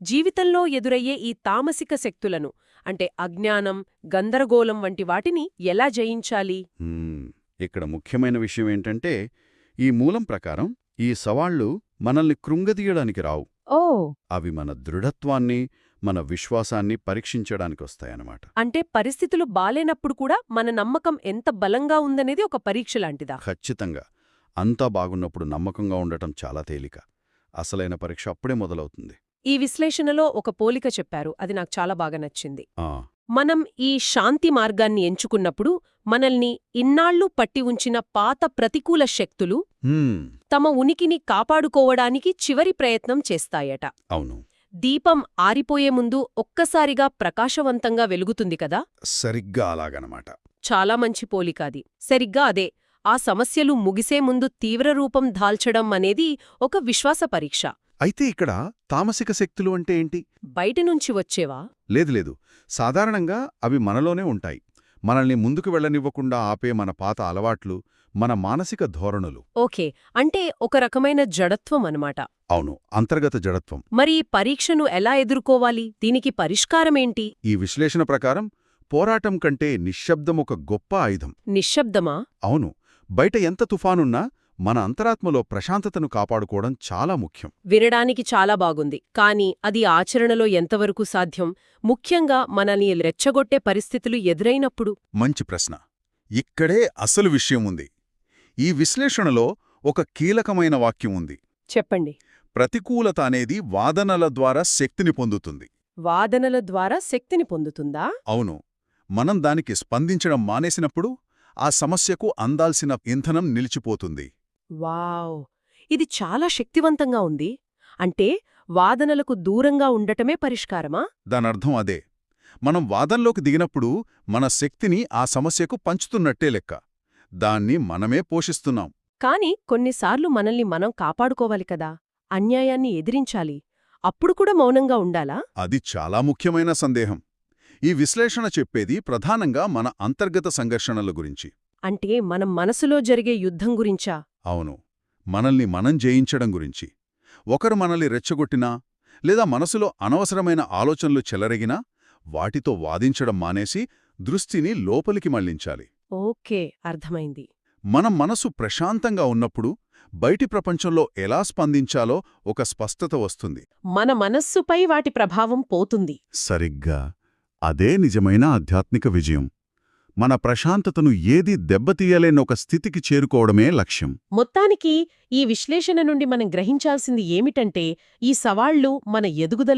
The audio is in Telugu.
జీవితంలో ఎదురయ్యే ఈ తామసిక శక్తులను అంటే అజ్ఞానం, గందరగోళం వంటి వాటిని ఎలా జయించాలి? ఇక్కడ ముఖ్యమైన విషయం ఏంటంటే ఈ మూలం ప్రకారం ఈ సవాళ్లు మనల్ని కృంగదీయడానికి రావు. ఓ అవి మన దృఢత్వాన్ని, మన విశ్వాసాన్ని పరీక్షించడానికొస్తాయన్నమాట. అంటే పరిస్థితులు బాలేనప్పుడు కూడా మన నమ్మకం ఎంత బలంగా ఉందనేది ఒక పరీక్ష లాంటిదా? ఖచ్చితంగా. అంతా బాగున్నప్పుడు నమ్మకంగా ఉండటం చాలా తేలిక. అసలైన పరీక్ష అప్పుడే మొదలవుతుంది. ఈ విశ్లేషణలో ఒక పోలిక చెప్పారు, అది నాకు చాలా బాగా నచ్చింది. ఆ మనం ఈ శాంతి మార్గాన్ని ఎంచుకున్నప్పుడు మనల్ని ఇన్నాళ్లు పట్టి ఉంచిన పాత ప్రతికూల శక్తులు హ్మ్, తమ ఉనికిని కాపాడుకోవడానికి చివరి ప్రయత్నం చేస్తాయట. అవును. దీపం ఆరిపోయే ముందు ఒక్కసారిగా ప్రకాశవంతంగా వెలుగుతుంది కదా? సరిగ్గా అలాగనమాట. చాలా మంచి పోలికాది. సరిగ్గా అదే. ఆ సమస్యలు ముగిసే ముందు తీవ్రరూపం దాల్చడం అనేది ఒక విశ్వాస పరీక్ష. అయితే ఇక్కడ తామసిక శక్తులు అంటే ఏంటి? బయటినుంచి వచ్చేవా? లేదు. సాధారణంగా అవి మనలోనే ఉంటాయి. మనల్ని ముందుకు వెళ్లనివ్వకుండా ఆపే మన పాత అలవాట్లు, మన మానసిక ధోరణులు. ఓకే, అంటే ఒక రకమైన జడత్వం అనమాట. అవును, అంతర్గత జడత్వం. మరి ఈ పరీక్షను ఎలా ఎదుర్కోవాలి? దీనికి పరిష్కారమేంటి? ఈ విశ్లేషణ ప్రకారం పోరాటం కంటే నిశ్శబ్దం ఒక గొప్ప ఆయుధం. నిశ్శబ్దమా? అవును, బయట ఎంత తుఫానున్నా మన అంతరాత్మలో ప్రశాంతతను కాపాడుకోవడం చాలా ముఖ్యం. వినడానికి చాలా బాగుంది, కానీ అది ఆచరణలో ఎంతవరకు సాధ్యం? ముఖ్యంగా మనల్ని రెచ్చగొట్టే పరిస్థితులు ఎదురైనప్పుడు. మంచి ప్రశ్న. ఇక్కడే అసలు విషయం ఉంది. ఈ విశ్లేషణలో ఒక కీలకమైన వాక్యం ఉంది. చెప్పండి. ప్రతికూలత అనేది వాదనల ద్వారా శక్తిని పొందుతుంది. వాదనల ద్వారా శక్తిని పొందుతుందా? అవును, మనం దానికి స్పందించడం మానేసినప్పుడు ఆ సమస్యకు అందాల్సిన ఇంధనం నిలిచిపోతుంది. వావ్! ఇది చాలా శక్తివంతంగా ఉంది. అంటే వాదనలకు దూరంగా ఉండటమే పరిష్కారమా? దానర్థం అదే. మనం వాదనలోకి దిగినప్పుడు మన శక్తిని ఆ సమస్యకు పంచుతున్నట్టే లెక్క. దాన్ని మనమే పోషిస్తున్నాం. కాని కొన్నిసార్లు మనల్ని మనం కాపాడుకోవాలి కదా, అన్యాయాన్ని ఎదిరించాలి. అప్పుడు కూడా మౌనంగా ఉండాలా? అది చాలా ముఖ్యమైన సందేహం. ఈ విశ్లేషణ చెప్పేది ప్రధానంగా మన అంతర్గత సంఘర్షణల గురించి. అంటే మనం మనసులో జరిగే యుద్ధం గురించా? అవును, మనల్ని మనం జయించడం గురించి. ఒకరు మనల్ని రెచ్చగొట్టినా లేదా మనసులో అనవసరమైన ఆలోచనలు చెలరేగినా వాటితో వాదించడం మానేసి దృష్టిని లోపలికి మళ్లించాలి. ఓకే, అర్థమైంది. మన మనసు ప్రశాంతంగా ఉన్నప్పుడు బయటి ప్రపంచంలో ఎలా స్పందించాలో ఒక స్పష్టత వస్తుంది. మన మనస్సుపై వాటి ప్రభావం పోతుంది. సరిగ్గా అదే నిజమైన ఆధ్యాత్మిక విజయం. మన ప్రశాంతతను ఏదీ దెబ్బతీయలేనొక స్థితికి చేరుకోవడమే లక్ష్యం. మొత్తానికి ఈ విశ్లేషణ నుండి మనం గ్రహించాల్సింది ఏమిటంటే, ఈ సవాళ్లు మన ఎదుగుదల